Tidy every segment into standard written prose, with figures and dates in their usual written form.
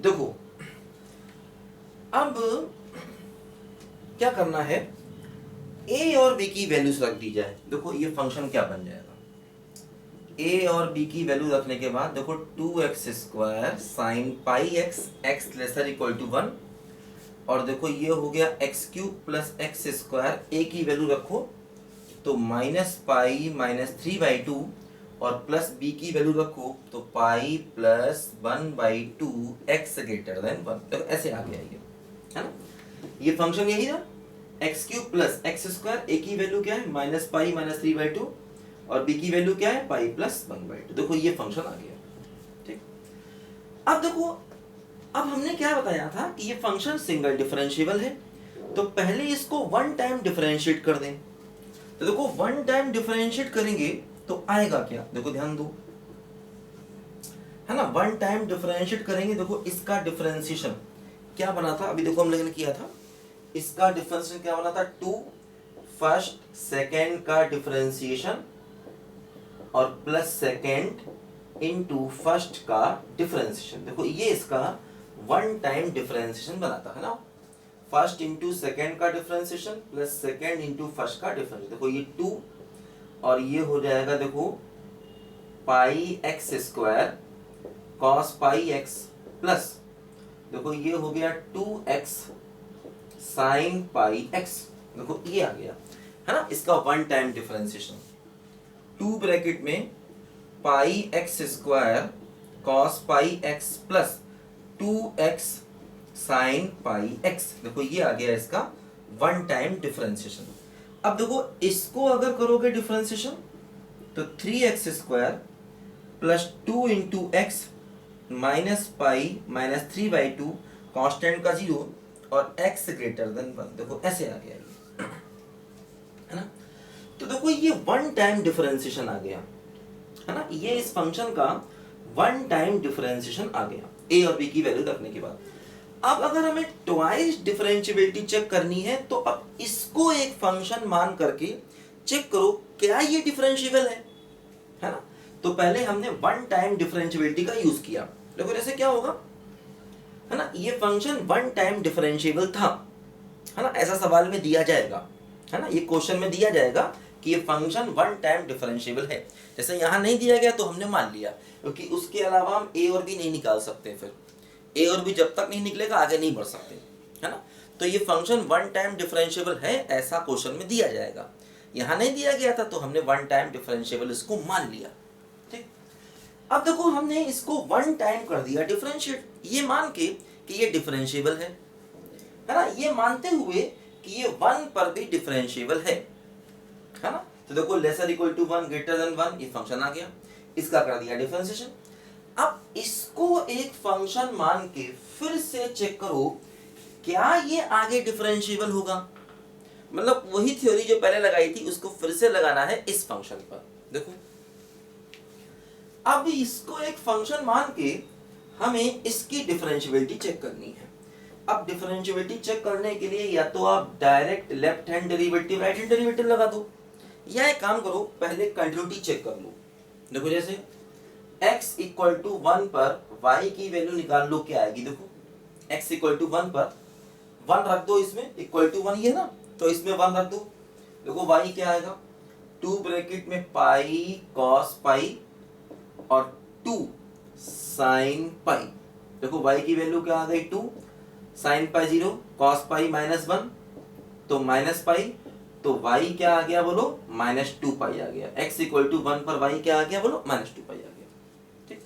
देखो अब क्या करना है, a और b की वैल्यूज रख दी जाए। देखो ये फंक्शन क्या बन जाएगा, a और b की वैल्यू रखने के बाद देखो 2x square sine pi x x lesser equal to 1, और देखो ये हो गया x cube plus x square, a की वैल्यू रखो तो माइनस पाई माइनस 3/2 और प्लस b की वैल्यू रखो तो pi plus 1/2 x greater than 1। तो ऐसे आ गया ये, है ना। ये फंक्शन यही था, x cube plus x square, a की वैल्यू क्या है माइनस पाई माइनस 3/2 और b की वैल्यू क्या है पाई प्लस 1/2। देखो ये फंक्शन आ गया, ठीक। अब देखो, अब हमने क्या बताया था कि ये फंक्शन सिंगल डिफरेंशिएबल है, तो पहले इसको वन टाइम डिफरेंशिएट कर दें। तो देखो वन टाइम डिफरेंशिएट करेंगे तो आएगा क्या, देखो ध्यान दो, है ना। वन टाइम डिफरेंशिएट करेंगे, देखो इसका डिफरेंशिएशन क्या बना था, अभी देखो हम लोगों ने किया था, इसका डिफरेंशिएशन क्या बना था, 2 फर्स्ट सेकेंड का डिफरेंशिएशन और प्लस सेकेंड इनटू फर्स्ट का डिफरेंशिएशन। देखो ये इसका वन टाइम डिफरेंशिएशन बनाता है ना, फर्स्ट इंटू सेकेंड का differentiation plus second into first का डिफरेंशिएशन। देखो ये 2 और ये हो जाएगा देखो pi x square cos pi x plus देखो ये हो गया 2x साइन पाई एक्स। देखो ये आ गया, है ना, इसका वन टाइम डिफरेंशिएशन। 2 ब्रैकेट में pi x square cos pi x plus 2x sine pi x. देखो ये आ गया इसका वन टाइम डिफरेंशिएशन। अब देखो इसको अगर करोगे डिफरेंशिएशन तो 3x square plus 2 into x minus pi minus 3/2 constant का 0 और x ग्रेटर देन 1। देखो ऐसे आ गया ये, है ना। तो देखो ये वन टाइम डिफरेंशिएशन आ गया, है ना। ये इस फंक्शन का वन टाइम डिफरेंशिएशन आ गया a और b की वैल्यू रखने के बाद। अब अगर हमें ट्वाइस डिफरेंशिएबिलिटी चेक करनी है तो अब इसको एक फंक्शन मान करके चेक करो क्या ये डिफरेंशिएबल है ना। तो पहले हमने वन टाइम डिफरेंशिएबिलिटी का यूज किया। देखो जैसे क्या होगा, है ना, ये फंक्शन वन टाइम डिफरेंशिएबल था, है ना, ऐसा सवाल में दिया जाएगा, है ना, ये क्वेश्चन में दिया जाएगा कि ये फंक्शन वन टाइम डिफरेंशिएबल है। जैसे यहाँ नहीं दिया गया तो हमने मान लिया, क्योंकि उसके अलावा हम a और b नहीं निकाल सकते, फिर a और b जब तक नहीं निकलेगा आगे नहीं बढ़ सकते, है ना। तो ये फंक्शन वन टाइम डिफरेंशिएबल है ऐसा क्वेश्चन में दिया जाएगा। यहाँ नहीं दिया गया था तो हमने वन टाइम डिफरेंशिएबल इसको मान लिया, ठीक। अब देखो हमने इसको वन टाइम कर दिया डिफरेंशिएट, ये मान के कि ये डिफरेंशिएबल है ना, ये मानते हुए कि ये 1 पर भी डिफरेंशिएबल है ना। तो देखो lesser equal to 1 greater than 1 ये फंक्शन आ गया, इसका कर दिया डिफरेंशिएशन। अब इसको एक फंक्शन मान के फिर से चेक करो क्या ये आगे डिफरेंशिएबल होगा, मतलब वही थ्योरी जो पहले लगाई थी उसको फिर से लगाना है इस फंक्शन पर। देखो अब इसको एक फंक्शन मान के हमें इसकी डिफरेंशिएबिलिटी चेक करनी है। अब डिफरेंशिएबिलिटी चेक करने के लिए या तो आप direct left hand derivative right hand derivative लगा दो, या एक काम करो पहले कंटिन्यूटी चेक कर लो। देखो जैसे x इक्वल टू 1 पर y की वैल्यू निकाल लो, क्या आएगी। देखो x इक्वल टू 1 पर 1 रख दो, इसमें इक्वल टू 1 ये ना, तो इसमें 1 रख दो। देखो y क्या आएगा, 2 ब्रैकेट में पाई कॉस पाई और 2 साइन पाई। देखो y की वैल्यू क्या आ गई 2, साइन पाई 0, कॉस पाई -1 तो माइनस पाई, तो y क्या आ गया बोलो -2 पाई आ गया। x इक्वल टू 1 पर y क्या आ गया बोलो -2 पाई आ गया, ठीक।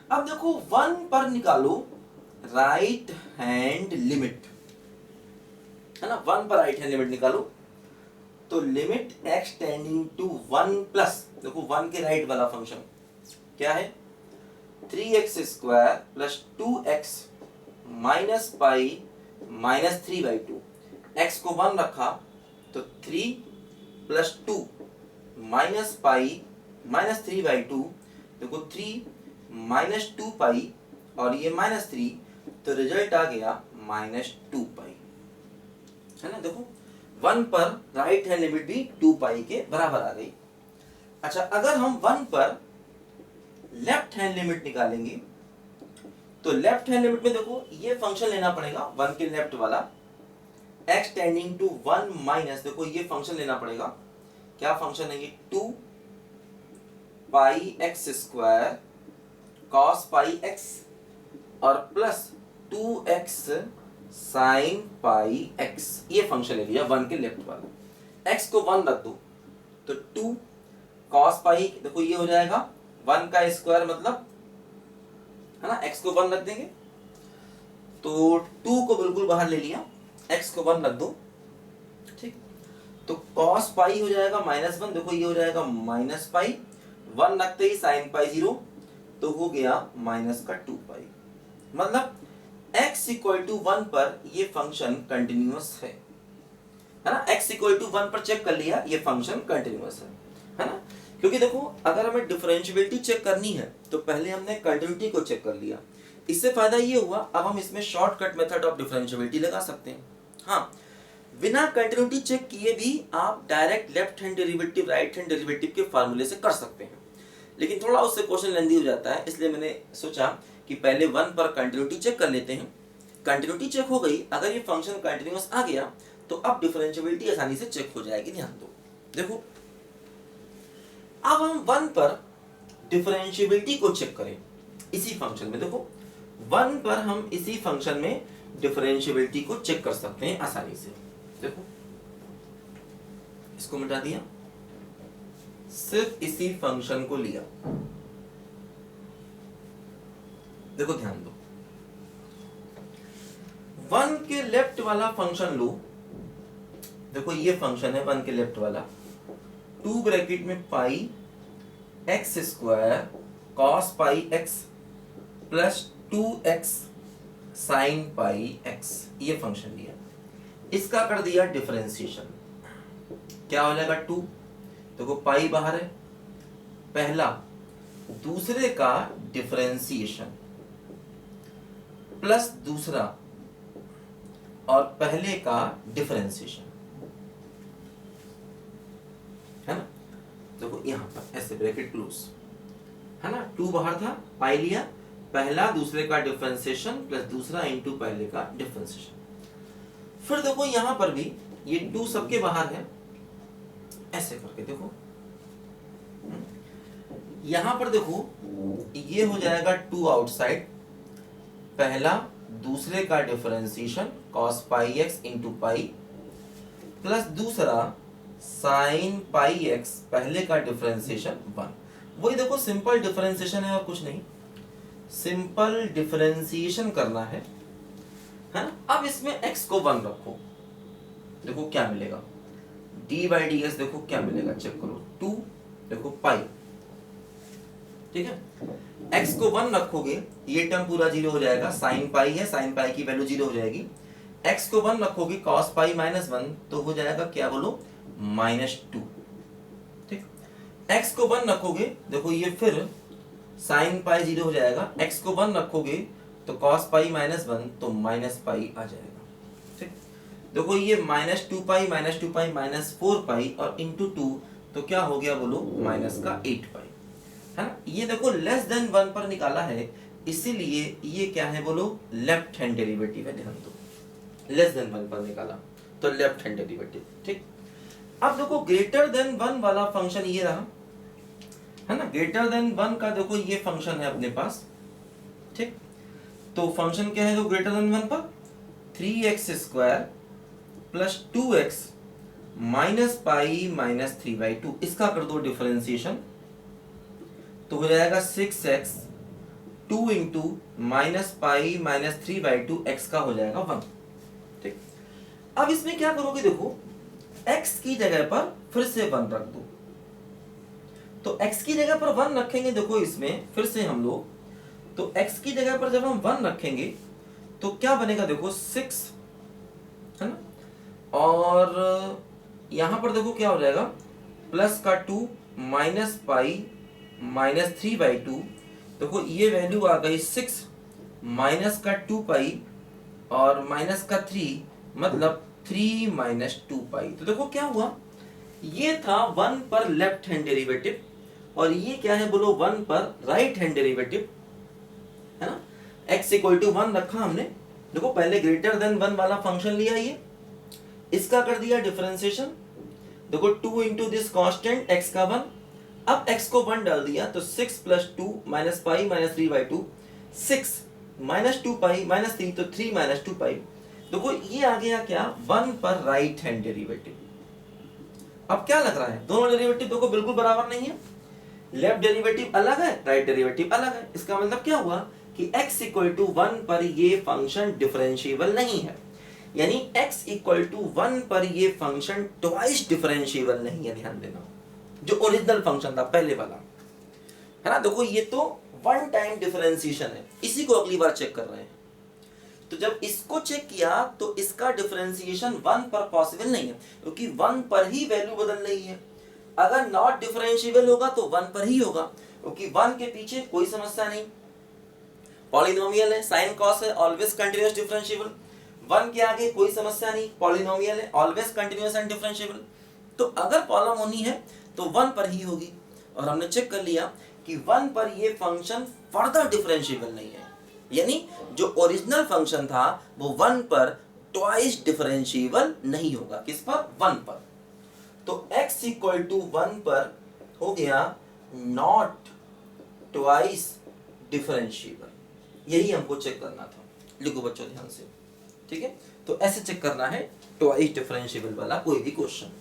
अब देखो 1 पर निकालो राइट हैंड लिमिट, है ना, 1 पर राइट हैंड लिमिट निकालो तो limit x tending to 1 plus, देखो 1 के राइट वाला फंक्शन क्या है 3x square plus 2x minus pi minus 3/2। x को 1 रखा तो 3 प्लस 2 माइनस पाई माइनस 3/2। देखो 3 माइनस 2 पाई और ये -3, तो रिजल्ट आ गया -2 पाई, है ना। देखो 1 पर राइट हैंड लिमिट भी 2 पाई के बराबर आ गई। अच्छा अगर हम 1 पर लेफ्ट हैंड लिमिट निकालेंगे तो लेफ्ट हैंड लिमिट में देखो ये फंक्शन लेना पड़ेगा 1 के लेफ्ट वाला, x टेंडिंग टू 1 माइनस, देखो ये फंक्शन लेना पड़ेगा, क्या फंक्शन है ये, 2 pi x square cos pi x और plus 2x sine pi x, ये फंक्शन ले लिया 1 के लेफ्ट वाला। x को 1 रख दो तो 2 कॉस पाई, देखो ये हो जाएगा 1 का स्क्वायर मतलब है ना, x को 1 रख देंगे तो 2 को बिल्कुल बाहर ले लिया, x को 1 रख दो, ठीक। तो cos पाई हो जाएगा -1, देखो ये हो जाएगा माइनस पाई, 1 रखते ही साइन पाई 0 तो हो गया माइनस का 2 पाई, मतलब x इक्वल टू 1 पर ये फंक्शन कंटिन्यूअस है ना, x इक्वल टू 1 पर चेक कर लिया ये फंक्शन कंटिन्यूअस है ना। क्योंकि देखो अगर हमें डिफरेंशिएबिलिटी चेक करनी है तो पहले हमने कंटिन्यूटी को चेक कर लिया, इससे फायदा ये हुआ अब हम इसमें शॉर्टकट मेथड ऑफ डिफरेंशिएबिलिटी लगा सकते हैं। हाँ, बिना कंटिन्यूटी चेक किए भी आप direct left hand derivative right hand derivative के फार्मूले से कर सकते हैं, लेकिन थोड़ा उससे क्वेश्चन लेंदी हो जाता है, इसलिए मैंने सोचा कि पहले 1 पर कंटिन्यूटी चेक कर लेते हैं। कंटिन्यूटी चेक हो गई, अगर ये फंक्शन कंटिन्यूअस आ गया तो अब डिफरेंशिएबिलिटी आसानी से चेक हो जाएगी। ध्यान दो, देखो अब हम 1 पर डिफरेंशिएबिलिटी को चेक करें इसी फंक्शन में, देखो 1 पर हम इसी फंक्शन में डिफरेंशिएबिलिटी को चेक कर सकते हैं आसानी से। देखो इसको मिटा दिया, सिर्फ इसी फंक्शन को लिया, देखो ध्यान दो 1 के लेफ्ट वाला फंक्शन लो, देखो ये फंक्शन है 1 के लेफ्ट वाला, 2 ब्रैकेट में pi x square cos pi x plus 2x sine pi x, ये फंक्शन लिया, इसका कर दिया डिफरेंशिएशन, क्या हो जाएगा 2, देखो पाई बाहर है, पहला दूसरे का डिफरेंशिएशन प्लस दूसरा और पहले का डिफरेंशिएशन, है ना। देखो यहां पर ऐसे ब्रैकेट क्लोज है ना, 2 बाहर था, पाई लिया, पहला दूसरे का डिफरेंशिएशन प्लस दूसरा इनटू पहले का डिफरेंशिएशन। फिर देखो यहां पर भी ये 2 सबके बाहर है, ऐसे करके देखो यहां पर देखो ये हो जाएगा 2 आउटसाइड, पहला दूसरे का डिफरेंशिएशन cos पाई एक्स इंटू पाई प्लस दूसरा साइन पाई एक्स, पहले का डिफरेंशिएशन 1, वही देखो सिंपल डिफरेंशिएशन है और कुछ नहीं, सिंपल डिफरेंशिएशन करना है ना। अब इसमें x को 1 रखो, देखो क्या मिलेगा, डी बाई डी एस, देखो क्या मिलेगा चेक करो, 2 देखो पाई, ठीक है, x को 1 रखोगे ये टर्म पूरा 0 हो जाएगा, साइन पाई है, साइन पाई की वैल्यू 0 हो जाएगी, x को 1 रखोगे cos पाई -1 तो हो जाएगा क्या बोलो -2, ठीक। x को 1 रखोगे देखो ये फिर साइन पाई 0 हो जाएगा, x को 1 रखोगे तो cos पाई -1 तो माइनस पाई आ जाएगा, ठीक। देखो ये -2 पाई -4 पाई और इंटू 2 तो क्या हो गया बोलो -8 पाई, है ना। ये देखो लेस देन 1 पर निकाला है, इसीलिए ये क्या है बोलो लेफ्ट हैंड डेरिवेटिव है, ध्यान दो लेस देन 1 पर निकाला तो लेफ्ट हैंड डेरिवेटिव, ठीक। अब देखो ग्रेटर देन 1 वाला फंक्शन ये रहा, है ना, ग्रेटर देन 1 का देखो ये फंक्शन है अपने पास, ठीक। तो फंक्शन क्या है जो ग्रेटर देन 1 पर, 3x square plus 2x minus pi minus 3/2, इसका कर दो डिफरेंशिएशन तो हो जाएगा 6x 2 into minus pi minus 3/2, x का हो जाएगा 1, ठीक। अब इसमें क्या करोगे, देखो x की जगह पर फिर से 1 रख दो, तो x की जगह पर 1 रखेंगे, देखो इसमें फिर से हम लोग, तो x की जगह पर जब हम 1 रखेंगे तो क्या बनेगा, देखो 6 है ना, और यहां पर देखो क्या हो जाएगा प्लस का 2 माइनस पाई माइनस 3/2, देखो ये वैल्यू आ गई 6 माइनस का 2 पाई और माइनस का 3 मतलब 3 माइनस 2 पाई, तो देखो क्या हुआ, ये था 1 पर लेफ्ट हैंड डेरिवेटिव और ये क्या है बोलो 1 पर राइट हैंड डेरिवेटिव, है ना। x इक्वल टू 1 रखा हमने, देखो पहले ग्रेटर देन 1 वाला फंक्शन लिया, ये इसका कर दिया डिफरेंशिएशन, देखो 2 इंटू दिस कॉन्स्टेंट x का 1, अब x को 1 डाल दिया तो 6 plus 2 minus pi minus 3/2, 6 minus 2 pi minus 3 तो 3 माइनस 2 पाई। देखो ये आ गया क्या, 1 पर राइट हैंड डेरिवेटिव। अब क्या लग रहा है, दोनों डेरिवेटिव देखो बिल्कुल बराबर नहीं है, लेफ्ट डेरिवेटिव अलग है, राइट डेरिवेटिव अलग है। इसका मतलब क्या हुआ कि x इक्वल टू 1 पर ये फंक्शन डिफरेंशिएबल नहीं है, यानी x इक्वल टू 1 पर ये फंक्शन ट्वाइस डिफरेंशिएबल नहीं है। ध्यान देना, जो ओरिजिनल फंक्शन था पहले वाला है ना, देखो ये तो वन टाइम डिफरेंशिएशन है, इसी को अगली बार चेक कर रहे हैं। तो जब इसको चेक किया तो इसका डिफरेंशिएशन 1 पर पॉसिबल नहीं है, क्योंकि 1 पर ही वैल्यू बदल रही है। अगर नॉट डिफरेंशिएबल होगा तो 1 पर ही होगा, क्योंकि 1 के पीछे कोई समस्या नहीं, पॉलिनोमियल है, साइन कॉस है, ऑलवेज कंटीन्यूअस डिफरेंशिएबल। 1 के आगे कोई समस्या नहीं, पॉलिनोमियल है, ऑलवेज कंटीन्यूअस एंड डिफरेंशिएबल। तो अगर पॉलिनोमी है तो 1 पर ही होगी, और हमने चेक कर लिया कि 1 पर ये फंक्शन फर्दर डिफरेंशिएबल नहीं है, यानी जो ओरिजिनल फंक्शन था वो 1 पर ट्वाइस डिफरेंशिएबल नहीं होगा। किस पर, 1 पर। तो x इक्वल टू 1 पर हो गया नॉट ट्वाइस डिफरेंशिएबल, यही हमको चेक करना था। लिखो बच्चों ध्यान से, ठीक है। तो ऐसे चेक करना है ट्वाइस डिफरेंशिएबल वाला कोई भी क्वेश्चन।